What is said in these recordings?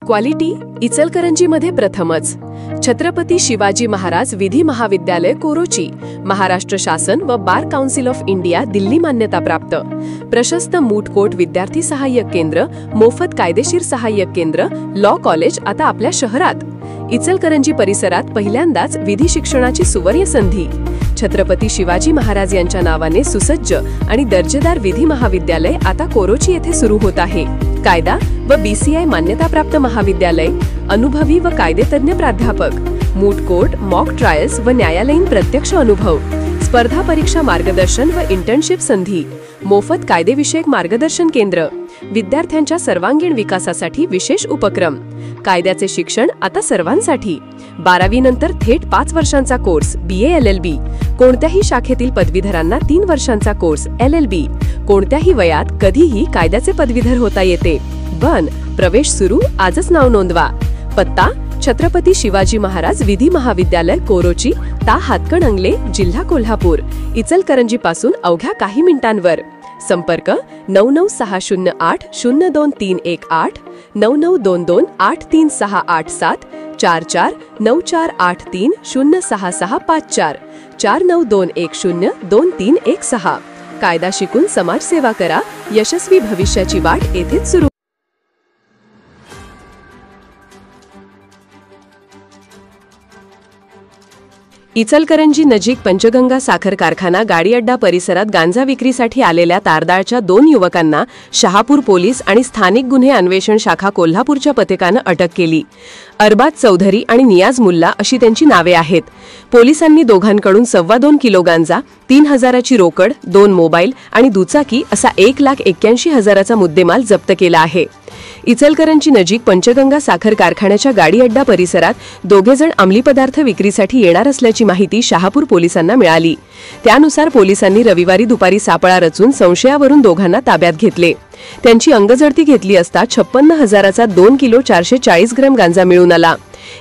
Quality इचलकरंजीमध्ये प्रथमच। छत्रपती शिवाजी महाराज विधी महाविद्यालय कोरोची, महाराष्ट्र शासन व bar council of India Delhi मान्यता प्राप्त। प्रशस्त मूट कोर्ट विद्यार्थी सहाय्यक केंद्र, मोफत कायदेशीर सहाय्यक केंद्र, लॉ कॉलेज आता आपल्या शहरात। इचलकरंजी परिसरात पहिल्यांदाच विधी शिक्षणाची सुवर्ण संधी। छत्रपती शिवाजी महाराज यांच्या नावाने सुसज्ज आणि दर्जेदार विधी महाविद्यालय आता कोरोची येथे सुरू होत आहे। कायदा व BCI मान्यताप्राप्त महाविद्यालय, अनुभवी व कायदेतज्ञ प्राध्यापक, मूट कोर्ट, मॉक ट्रायल्स व न्यायालयीन प्रत्यक्ष अनुभव, स्पर्धा परीक्षा मार्गदर्शन व इंटर्नशिप संधी, मोफत कायदेविषयक मार्गदर्शन केंद्र, विद्यार्थ्यांच्या सर्वांगीण विकासासाठी विशेष उपक्रम, कायद्याचे शिक्षण आता सर्वांसाठी। 12वी नंतर थेट 5 वर्षांचा कोर्स BA LLB, कोणत्याही शाखेतील पदवीधरांना 3 वर्षांचा कोर्स LLB, कोणत्याही वयात कधीही कायद्याचे पदवीधर होता येते। प्रवेश सुरू, आजच नाव नोंदवा। पत्ता: छत्रपती शिवाजी महाराज विधी महाविद्यालय कोरोची, ता हातकणंगले, जिल्हा कोल्हापूर, इचलकरंजी पासून अवघ्या काही मिनिटांवर। संपर्क: 9960802318, 9922836887, 449483066654, 4921023116। कायदा शिकून समाजसेवा करा, यशस्वी भविष्याची वाट येथेच सुरू। इचलकरंजी नजीक पंचगंगा साखर कारखाना गाडी अड्डा परिसरात गांजा विक्रीसाठी आलेल्या तारदाळच्या 2 युवकांना शहापूर पोलीस आणि स्थानिक गुन्हे अन्वेषण शाखा कोल्हापूरच्या पथकानं अटक केली। अरबाज चौधरी आणि नियाज मुल्ला अशी त्यांची नावे आहेत। पोलिसांनी दोघांकडून 2.25 किलो गांजा, 3,000ची रोकड, 2 मोबाईल आणि दुचाकी असा 1,81,000चा मुद्देमाल जप्त केला आहे। इचलकरंजी नजीक पंचगंगा साखर कारखान्याच्या गाडी अड्डा परिसरात दोघेजण अंमली पदार्थ विक्रीसाठी येणार असल्याची माहिती शहापूर पोलिसांना मिळाली। त्यानुसार पोलिसांनी रविवारी दुपारी सापळा रचून संशयावरून दोघांना ताब्यात घेतले। त्यांची अंगजडती घेतली असता 56,000चा 2 किलो 440 ग्रॅम गांजा मिळून आला।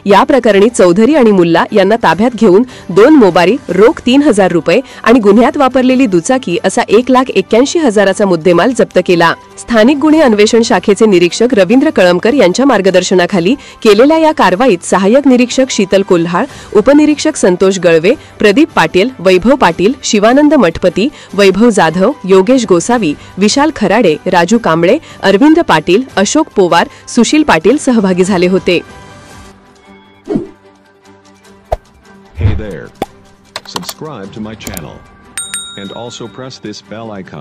या प्रकरणी चौधरी आणि मुल्ला यांना ताब्यात घेऊन 2 मोबाईल, रोख 3,000 रुपये आणि गुन्ह्यात वापरलेली दुचाकी असा 1,81,000चा मुद्देमाल जप्त केला। स्थानिक गुन्हे अन्वेषण शाखेचे निरीक्षक रवींद्र कळमकर यांच्या मार्गदर्शनाखाली केलेल्या या कारवाईत सहाय्यक निरीक्षक शीतल कोल्हाळ, उपनिरीक्षक संतोष गळवे, प्रदीप पाटील, वैभव पाटील, शिवानंद मठपती, वैभव जाधव, योगेश गोसावी, विशाल खराडे, राजू कांबळे, अरविंद पाटील, अशोक पोवार, सुशील पाटील सहभागी झाले होते। Hey there. Subscribe to my channel and also press this bell icon.